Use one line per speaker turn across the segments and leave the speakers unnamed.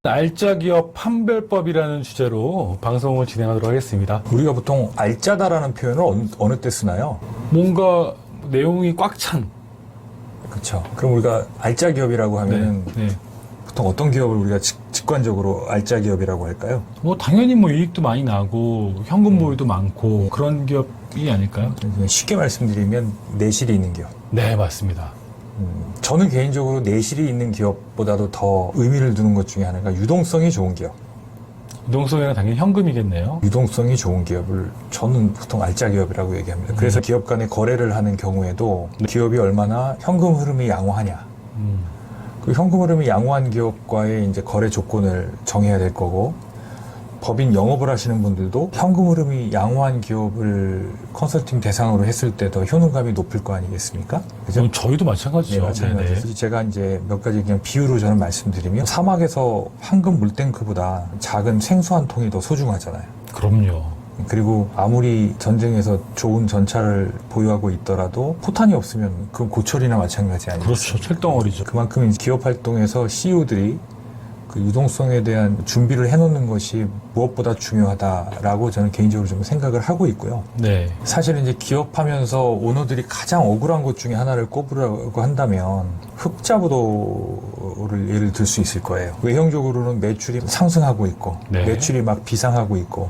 알짜 기업 판별법이라는 주제로 방송을 진행하도록 하겠습니다.
우리가 보통 알짜다라는 표현을 어느 때 쓰나요?
뭔가 내용이 꽉 찬.
그렇죠. 그럼 우리가 알짜 기업이라고 하면은
네.
보통 어떤 기업을 우리가 직관적으로 알짜 기업이라고 할까요?
뭐 당연히 뭐 이익도 많이 나고 현금 보유도 많고 그런 기업이 아닐까요?
그냥 쉽게 말씀드리면 내실이 있는 기업.
네, 맞습니다.
저는 개인적으로 내실이 있는 기업보다도 더 의미를 두는 것 중에 하나가 유동성이 좋은 기업.
유동성에는 당연히 현금이겠네요.
유동성이 좋은 기업을 저는 보통 알짜 기업이라고 얘기합니다. 그래서 기업 간의 거래를 하는 경우에도 기업이 얼마나 현금 흐름이 양호하냐. 그 현금 흐름이 양호한 기업과의 이제 거래 조건을 정해야 될 거고, 법인 영업을 하시는 분들도 현금 흐름이 양호한 기업을 컨설팅 대상으로 했을 때 더 효능감이 높을 거 아니겠습니까? 그죠?
저희도 마찬가지죠.
네, 마찬가지죠.
네네.
제가 이제 몇 가지 그냥 비유로 저는 말씀드리면 사막에서 황금 물탱크보다 작은 생수 한 통이 더 소중하잖아요.
그럼요.
그리고 아무리 전쟁에서 좋은 전차를 보유하고 있더라도 포탄이 없으면 그건 고철이나 마찬가지 아니에요.
그렇죠. 철덩어리죠.
그만큼 이제 기업 활동에서 CEO들이 그 유동성에 대한 준비를 해놓는 것이 무엇보다 중요하다라고 저는 개인적으로 좀 생각을 하고 있고요.
네.
사실 이제 기업하면서 오너들이 가장 억울한 것 중에 하나를 꼽으라고 한다면 흑자부도를 예를 들 수 있을 거예요. 외형적으로는 매출이 상승하고 있고,
네.
매출이 막 비상하고 있고,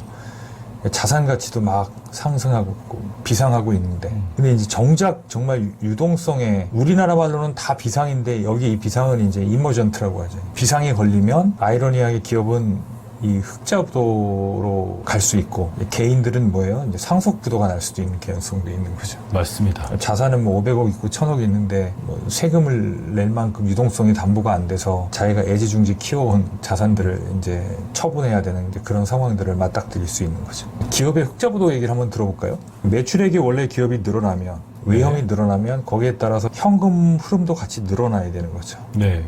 자산 가치도 막 상승하고 있고, 비상하고 있는데, 근데 이제 정작 정말 유동성에 우리나라 말로는 다 비상인데 여기 이 비상은 이제 이머전트라고 하죠. 비상이 걸리면 아이러니하게 기업은 이 흑자부도로 갈 수 있고, 개인들은 뭐예요? 이제 상속부도가 날 수도 있는 개연성도 있는 거죠.
맞습니다. 자산은
자산은 뭐 500억 있고 1000억 있는데 뭐 세금을 낼 만큼 유동성이 담보가 안 돼서 자기가 애지중지 키워온 자산들을 이제 처분해야 되는 이제 그런 상황들을 맞닥뜨릴 수 있는 거죠. 기업의 흑자부도 얘기를 한번 들어볼까요? 매출액이 원래 기업이 늘어나면, 외형이 늘어나면 거기에 따라서 현금 흐름도 같이 늘어나야 되는 거죠.
네.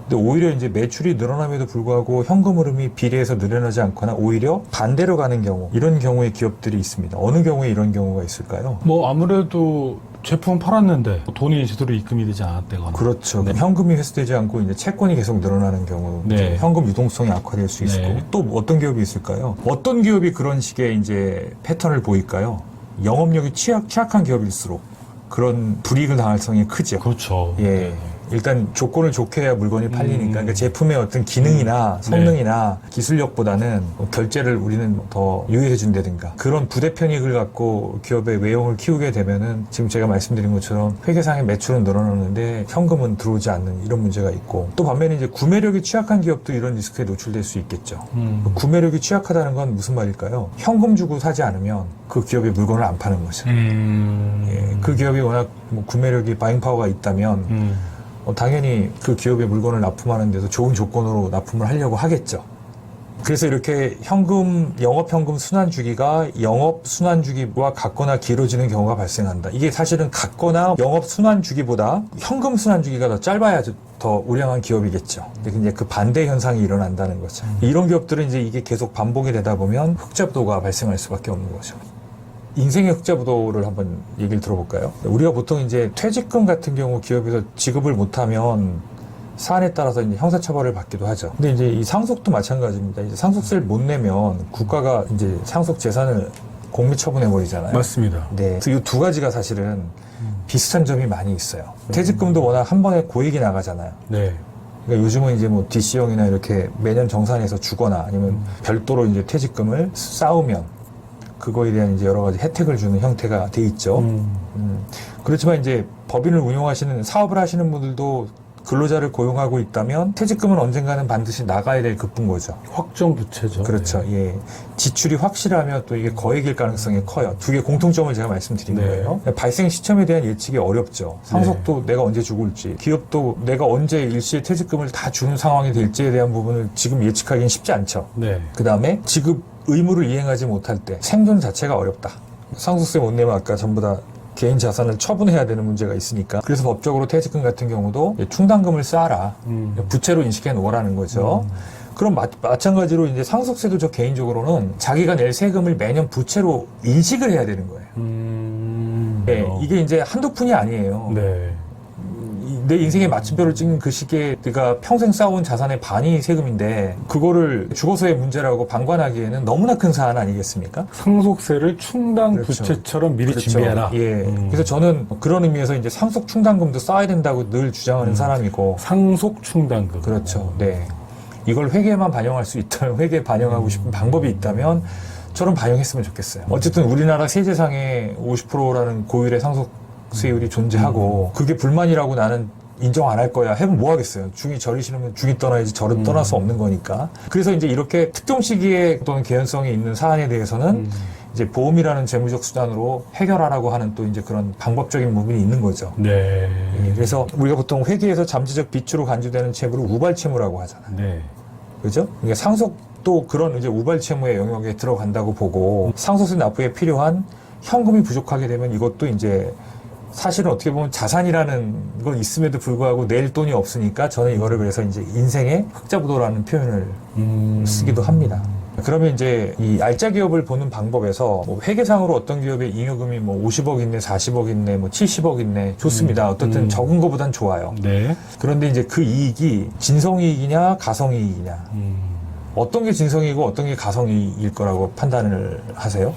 근데 오히려 이제 매출이 늘어남에도 불구하고 현금 흐름이 비례해서 늘어나지 않거나 오히려 반대로 가는 경우, 이런 경우의 기업들이 있습니다. 어느 경우에 이런 경우가 있을까요?
뭐 아무래도 제품 팔았는데 돈이 제대로 입금이 되지 않았다거나.
그렇죠.
네.
현금이 회수되지 않고 이제 채권이 계속 늘어나는 경우,
네.
이제 현금 유동성이 악화될 수 있을
네.
거고, 또 어떤 기업이 있을까요? 어떤 기업이 그런 식의 이제 패턴을 보일까요? 영업력이 취약한 기업일수록 그런 불이익을 당할 성이 크죠.
그렇죠.
예.
네.
일단 조건을 좋게 해야 물건이 팔리니까 그러니까 제품의 어떤 기능이나 성능이나 기술력보다는 결제를 우리는 더 유의해 준다든가 그런 부대 편익을 갖고 기업의 외형을 키우게 되면은 지금 제가 말씀드린 것처럼 회계상의 매출은 늘어나는데 현금은 들어오지 않는 이런 문제가 있고, 또 반면에 이제 구매력이 취약한 기업도 이런 리스크에 노출될 수 있겠죠. 구매력이 취약하다는 건 무슨 말일까요? 현금 주고 사지 않으면 그 기업의 물건을 안 파는 거죠. 예, 그 기업이 워낙 뭐 구매력이 바잉 파워가 있다면 당연히 그 기업의 물건을 납품하는 데서 좋은 조건으로 납품을 하려고 하겠죠. 그래서 이렇게 영업현금 순환주기가 영업순환주기와 같거나 길어지는 경우가 발생한다. 이게 사실은 같거나 영업순환주기보다 현금 순환주기가 더 짧아야 더 우량한 기업이겠죠. 근데 이제 그 반대 현상이 일어난다는 거죠. 이런 기업들은 이제 이게 계속 반복이 되다 보면 흑자부도가 발생할 수밖에 없는 거죠. 인생의 흑자부도를 한번 얘기를 들어볼까요? 우리가 보통 이제 퇴직금 같은 경우 기업에서 지급을 못하면 사안에 따라서 이제 형사처벌을 받기도 하죠. 근데 이제 이 상속도 마찬가지입니다. 이제 상속세를 못 내면 국가가 이제 상속 재산을 공미처분해버리잖아요.
맞습니다.
네. 그래서 이 두 가지가 사실은 비슷한 점이 많이 있어요. 퇴직금도 워낙 한 번에 고액이 나가잖아요.
네.
그러니까 요즘은 이제 뭐 DC형이나 이렇게 매년 정산해서 주거나 아니면 별도로 이제 퇴직금을 쌓으면 그거에 대한 이제 여러 가지 혜택을 주는 형태가 돼 있죠. 그렇지만 이제 법인을 운영하시는 사업을 하시는 분들도 근로자를 고용하고 있다면 퇴직금은 언젠가는 반드시 나가야 될 급분 거죠.
확정 부채죠.
그렇죠.
네.
예. 지출이 확실하면 또 이게 거액일 가능성이 커요. 두 개 공통점을 제가 말씀드린
네.
거예요. 발생 시점에 대한 예측이 어렵죠. 상속도 내가 언제 죽을지, 기업도 내가 언제 일시에 퇴직금을 다 주는 상황이 될지에 대한 부분을 지금 예측하기는 쉽지 않죠.
네.
그 다음에 지급 의무를 이행하지 못할 때 생존 자체가 어렵다. 상속세 못 내면 아까 전부 다 개인 자산을 처분해야 되는 문제가 있으니까, 그래서 법적으로 퇴직금 같은 경우도 충당금을 쌓아라, 부채로 인식해 놓으라는 거죠. 그럼 마찬가지로 이제 상속세도 저 개인적으로는 자기가 낼 세금을 매년 부채로 인식을 해야 되는 거예요. 네, 이게 이제 한두 푼이 아니에요.
네.
내 인생의 마침표를 찍는 그 시기에 내가 평생 쌓아온 자산의 반이 세금인데 그거를 죽어서의 문제라고 방관하기에는 너무나 큰 사안 아니겠습니까?
상속세를 충당
그렇죠.
부채처럼 미리
그렇죠.
준비해라.
예. 그래서 저는 그런 의미에서 이제 상속 충당금도 쌓아야 된다고 늘 주장하는 사람이고.
상속 충당금.
그렇죠. 네. 이걸 회계에만 반영할 수 있다면, 회계에 반영하고 싶은 방법이 있다면 저는 반영했으면 좋겠어요. 어쨌든 우리나라 세제상에 50%라는 고율의 상속세율이 존재하고 그게 불만이라고 나는 인정 안 할 거야. 해보면 뭐 하겠어요. 중이 저리 싫으면 중이 떠나야지 저를 떠날 수 없는 거니까. 그래서 이제 이렇게 특정 시기에 어떤 개연성이 있는 사안에 대해서는 이제 보험이라는 재무적 수단으로 해결하라고 하는 또 이제 그런 방법적인 부분이 있는 거죠.
네.
예, 그래서 우리가 보통 회계에서 잠재적 빚주로 간주되는 채무를 우발채무라고 하잖아요.
네.
그죠? 그러니까 상속도 그런 이제 우발채무의 영역에 들어간다고 보고 상속세 납부에 필요한 현금이 부족하게 되면 이것도 이제 사실은 어떻게 보면 자산이라는 건 있음에도 불구하고 낼 돈이 없으니까 저는 이거를 그래서 이제 인생의 흑자부도라는 표현을 쓰기도 합니다. 그러면 이제 이 알짜 기업을 보는 방법에서 뭐 회계상으로 어떤 기업의 잉여금이 뭐 50억 있네, 40억 있네, 뭐 70억 있네 좋습니다. 어떻든 적은 것보단 좋아요.
네.
그런데 이제 그 이익이 진성이익이냐 가성이익이냐 어떤 게 진성이고 어떤 게 가성이익일 거라고 판단을 하세요?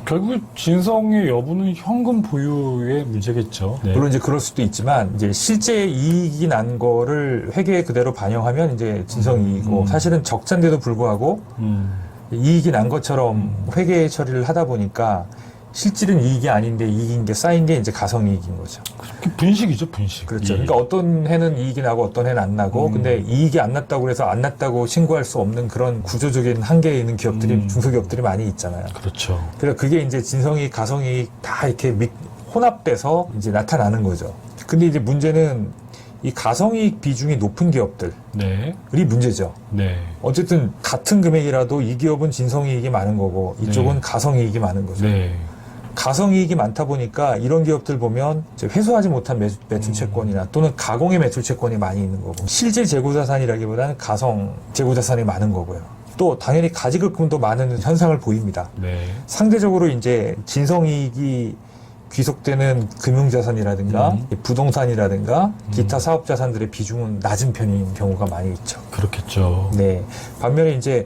결국 진성의 여부는 현금 보유의 문제겠죠. 네.
물론 이제 그럴 수도 있지만 이제 실제 이익이 난 거를 회계에 그대로 반영하면 이제 진성이익이고 사실은 적자인데도 불구하고 이익이 난 것처럼 회계 처리를 하다 보니까 실질은 이익이 아닌데 이익인 게 쌓인 게 이제 가성이익인 거죠.
분식이죠, 분식.
그렇죠.
예.
그러니까 어떤 해는 이익이 나고 어떤 해는 안 나고 근데 이익이 안 났다고 해서 안 났다고 신고할 수 없는 그런 구조적인 한계에 있는 기업들이 중소기업들이 많이 있잖아요.
그렇죠.
그래서 그게 이제 진성이익, 가성이익 다 이렇게 혼합돼서 이제 나타나는 거죠. 근데 이제 문제는 이 가성이익 비중이 높은 기업들이
네.
문제죠.
네.
어쨌든 같은 금액이라도 이 기업은 진성이익이 많은 거고 이쪽은
네.
가성이익이 많은 거죠.
네.
가성이익이 많다 보니까 이런 기업들 보면 이제 회수하지 못한 매출 채권이나 또는 가공의 매출 채권이 많이 있는 거고 실제 재고자산이라기보다는 가성 재고자산이 많은 거고요. 또 당연히 가지급금도 많은 현상을 보입니다.
네.
상대적으로 이제 진성이익이 귀속되는 금융자산이라든가 부동산이라든가 기타 사업자산들의 비중은 낮은 편인 경우가 많이 있죠.
그렇겠죠.
네. 반면에 이제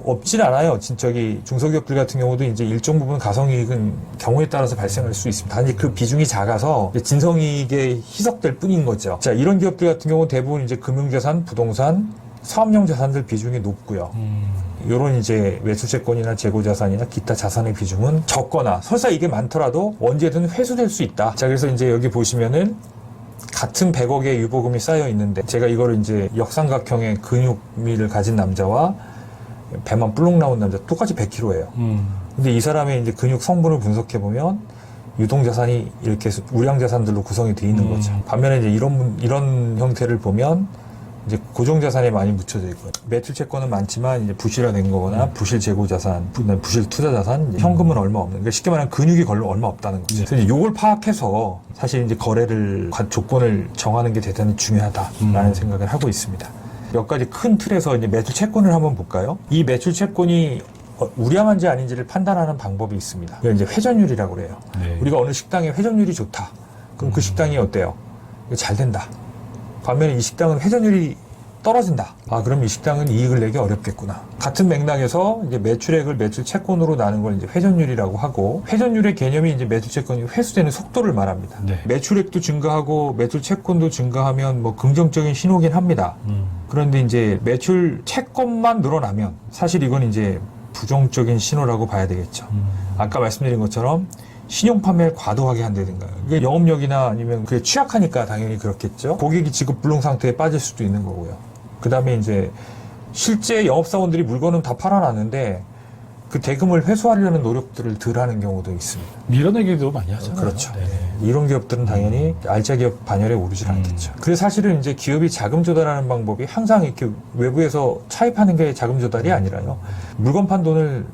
없진 않아요. 저기 중소기업들 같은 경우도 이제 일정 부분 가성이익은 경우에 따라서 발생할 수 있습니다. 단지 그 비중이 작아서 진성이익에 희석될 뿐인 거죠. 자, 이런 기업들 같은 경우 대부분 이제 금융자산, 부동산, 사업용 자산들 비중이 높고요. 이런 이제 매수채권이나 재고자산이나 기타 자산의 비중은 적거나 설사 이게 많더라도 언제든 회수될 수 있다. 자, 그래서 이제 여기 보시면은 같은 100억의 유보금이 쌓여 있는데 제가 이거를 이제 역삼각형의 근육미를 가진 남자와 배만 불룩 나온 남자 똑같이 100kg예요. 근데 이 사람의 이제 근육 성분을 분석해 보면 유동자산이 이렇게 우량자산들로 구성이 되어 있는 거죠. 반면에 이제 이런 형태를 보면 이제 고정자산에 많이 묻혀져 있고요. 매출채권은 많지만 이제 부실화된 거거나 부실 재고자산, 부실 투자자산, 현금은 얼마 없는. 그러니까 쉽게 말하면 근육이 얼마 없다는 거죠.
네.
그래서 이걸 파악해서 사실 이제 거래를 조건을 정하는 게 대단히 중요하다라는 생각을 하고 있습니다. 몇 가지 큰 틀에서 이제 매출 채권을 한번 볼까요? 이 매출 채권이 우량한지 아닌지를 판단하는 방법이 있습니다. 이걸 이제 회전율이라고 그래요.
네.
우리가 어느 식당에 회전율이 좋다. 그럼 그 식당이 어때요? 이거 잘 된다. 반면에 이 식당은 회전율이 떨어진다. 아, 그럼 이 식당은 이익을 내기 어렵겠구나. 같은 맥락에서 이제 매출액을 매출 채권으로 나눈 걸 이제 회전율이라고 하고, 회전율의 개념이 이제 매출 채권이 회수되는 속도를 말합니다.
네.
매출액도 증가하고 매출 채권도 증가하면 뭐 긍정적인 신호긴 합니다. 그런데 이제 매출 채권만 늘어나면 사실 이건 이제 부정적인 신호라고 봐야 되겠죠. 아까 말씀드린 것처럼 신용 판매를 과도하게 한다든가, 이게 영업력이나 아니면 그게 취약하니까 당연히 그렇겠죠. 고객이 지급 불능 상태에 빠질 수도 있는 거고요. 그 다음에 이제 실제 영업사원들이 물건은 다 팔아놨는데 그 대금을 회수하려는 노력들을 덜 하는 경우도 있습니다.
밀어내기도 많이 하잖아요.
그렇죠.
네.
이런 기업들은 당연히 알짜 기업 반열에 오르질 않겠죠. 그래서 사실은 이제 기업이 자금 조달하는 방법이 항상 이렇게 외부에서 차입하는 게 자금 조달이 아니라요. 물건 판 돈을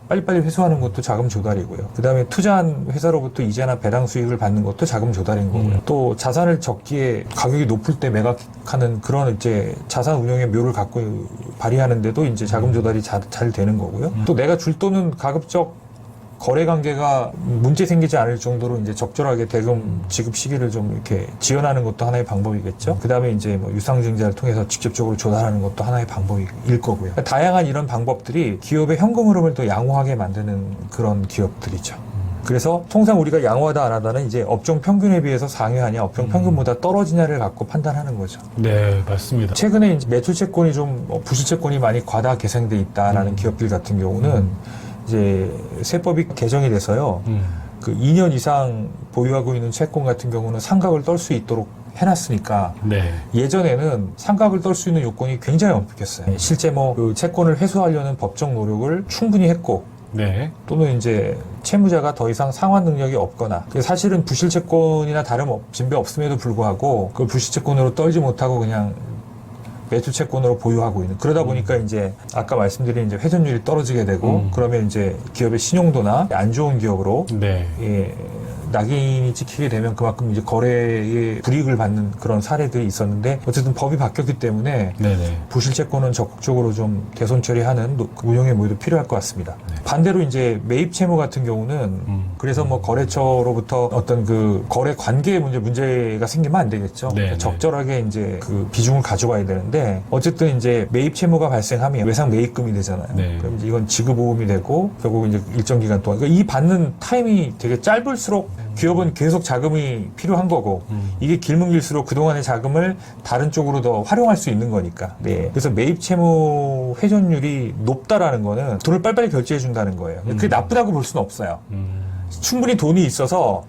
빨리빨리 회수하는 것도 자금 조달이고요. 그 다음에 투자한 회사로부터 이자나 배당 수익을 받는 것도 자금 조달인 거고요. 또 자산을 적기에 가격이 높을 때 매각하는 그런 이제 자산 운용의 묘를 갖고 발휘하는데도 이제 자금 조달이 잘 되는 거고요. 또 내가 줄 돈은 가급적 거래 관계가 문제 생기지 않을 정도로 이제 적절하게 대금 지급 시기를 좀 이렇게 지연하는 것도 하나의 방법이겠죠. 그 다음에 이제 뭐 유상증자를 통해서 직접적으로 조달하는 것도 하나의 방법일 거고요. 그러니까 다양한 이런 방법들이 기업의 현금 흐름을 더 양호하게 만드는 그런 기업들이죠. 그래서 통상 우리가 양호하다 안 하다는 이제 업종 평균에 비해서 상회하냐, 업종 평균보다 떨어지냐를 갖고 판단하는 거죠.
네, 맞습니다.
최근에 이제 매출채권이 좀 부실채권이 많이 과다 계산돼 있다라는 기업들 같은 경우는 이제 세법이 개정이 돼서요. 그 2년 이상 보유하고 있는 채권 같은 경우는 상각을 떨 수 있도록 해놨으니까
네.
예전에는 상각을 떨 수 있는 요건이 굉장히 엄격했어요. 실제 뭐 그 채권을 회수하려는 법적 노력을 충분히 했고
네.
또는 이제 채무자가 더 이상 상환 능력이 없거나 사실은 부실채권이나 다름 진배 없음에도 불구하고 그걸 부실채권으로 떨지 못하고 그냥 매수채권으로 보유하고 있는 그러다 보니까 이제 아까 말씀드린 이제 회전율이 떨어지게 되고 그러면 이제 기업의 신용도나 안 좋은 기업으로
네.
예, 낙인이 찍히게 되면 그만큼 이제 거래에 불이익을 받는 그런 사례들이 있었는데 어쨌든 법이 바뀌었기 때문에
네네.
부실채권은 적극적으로 좀 대손 처리하는 운영의 모의도 필요할 것 같습니다.
네.
반대로 이제 매입 채무 같은 경우는 그래서 뭐 거래처로부터 어떤 그 거래 관계에 문제가 생기면 안 되겠죠.
네,
적절하게 이제 그 비중을 가져가야 되는데 어쨌든 이제 매입 채무가 발생하면 외상 매입금이 되잖아요.
네.
그럼 이제 이건 지급보험이 되고 결국 이제 일정 기간 동안 그러니까 이 받는 타임이 되게 짧을수록 기업은 계속 자금이 필요한 거고 이게 길면 길수록 그동안의 자금을 다른 쪽으로 더 활용할 수 있는 거니까. 네. 그래서 매입 채무 회전율이 높다라는 거는 돈을 빨리빨리 결제해 준다는 거예요. 그게 나쁘다고 볼 수는 없어요. 충분히 돈이 있어서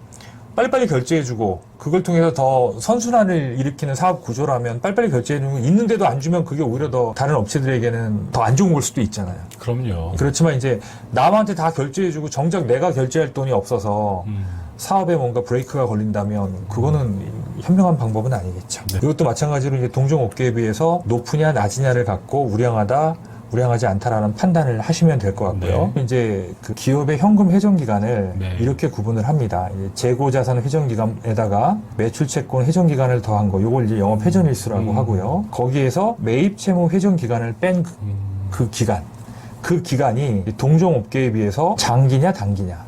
빨리빨리 결제해주고 그걸 통해서 더 선순환을 일으키는 사업 구조라면 빨리빨리 결제해주고 있는데도 안 주면 그게 오히려 더 다른 업체들에게는 더 안 좋은 걸 수도 있잖아요.
그럼요.
그렇지만 이제 남한테 다 결제해주고 정작 내가 결제할 돈이 없어서 사업에 뭔가 브레이크가 걸린다면 그거는 현명한 방법은 아니겠죠.
네.
이것도 마찬가지로 이제 동종 업계에 비해서 높으냐 낮으냐를 갖고 우량하다 우량하지 않다라는 판단을 하시면 될 것 같고요.
네.
이제 그 기업의 현금 회전 기간을
네.
이렇게 구분을 합니다. 이제 재고 자산 회전 기간에다가 매출 채권 회전 기간을 더한 거, 요걸 이제 영업 회전 일수라고 하고요. 거기에서 매입 채무 회전 기간을 뺀 그 기간, 그 기간이 동종 업계에 비해서 장기냐 단기냐.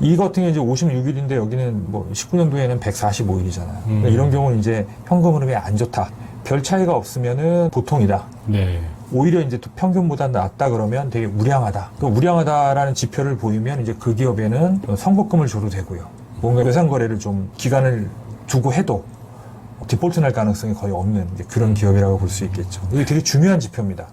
이 같은 게 이제 56일인데 여기는 뭐 19년도에는 145일이잖아요. 이런 경우는 이제 현금 흐름이 안 좋다. 별 차이가 없으면은 보통이다.
네.
오히려 이제 또 평균보다 낫다 그러면 되게 우량하다. 그 우량하다라는 지표를 보이면 이제 그 기업에는 선고금을 줘도 되고요. 뭔가 외상 거래를 좀 기간을 두고 해도 디폴트 날 가능성이 거의 없는 이제 그런 기업이라고 볼 수 있겠죠. 이게 되게 중요한 지표입니다.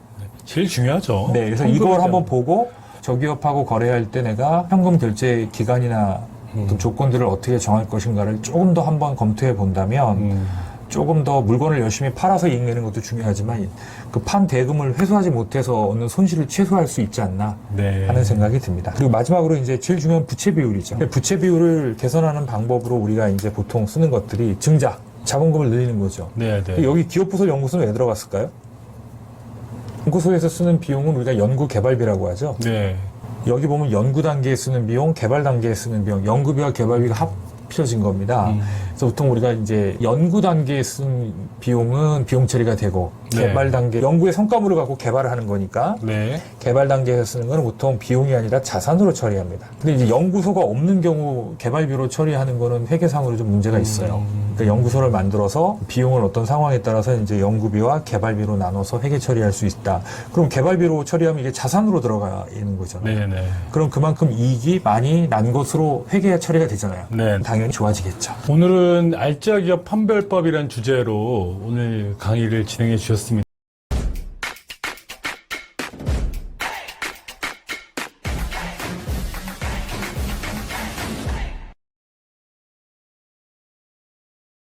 제일 중요하죠.
네, 그래서 이걸 한번 보고 저 기업하고 거래할 때 내가 현금 결제 기간이나 어떤 조건들을 어떻게 정할 것인가를 조금 더 한번 검토해 본다면 조금 더 물건을 열심히 팔아서 이익 내는 것도 중요하지만 그 판 대금을 회수하지 못해서 얻는 손실을 최소화할 수 있지 않나
네.
하는 생각이 듭니다. 그리고 마지막으로 이제 제일 중요한 부채 비율이죠. 부채 비율을 개선하는 방법으로 우리가 이제 보통 쓰는 것들이 증자, 자본금을 늘리는 거죠.
네, 네.
여기 기업부설 연구소는 왜 들어갔을까요? 연구소에서 쓰는 비용은 우리가 연구 개발비라고 하죠.
네.
여기 보면 연구 단계에 쓰는 비용, 개발 단계에 쓰는 비용, 연구비와 개발비가 합쳐진 겁니다. 그래서 보통 우리가 이제 연구 단계에 쓴 비용은 비용 처리가 되고
네.
개발 단계, 연구의 성과물을 갖고 개발을 하는 거니까
네.
개발 단계에서 쓰는 건 보통 비용이 아니라 자산으로 처리합니다. 근데 이제 연구소가 없는 경우 개발비로 처리하는 거는 회계상으로 좀 문제가 있어요. 그러니까 연구소를 만들어서 비용을 어떤 상황에 따라서 이제 연구비와 개발비로 나눠서 회계 처리할 수 있다. 그럼 개발비로 처리하면 이게 자산으로 들어가 있는 거잖아요.
네, 네.
그럼 그만큼 이익이 많이 난 것으로 회계 처리가 되잖아요.
네.
당연히 좋아지겠죠.
오늘은 알짜 기업 판별법이라는 주제로 오늘 강의를 진행해 주셨습니다.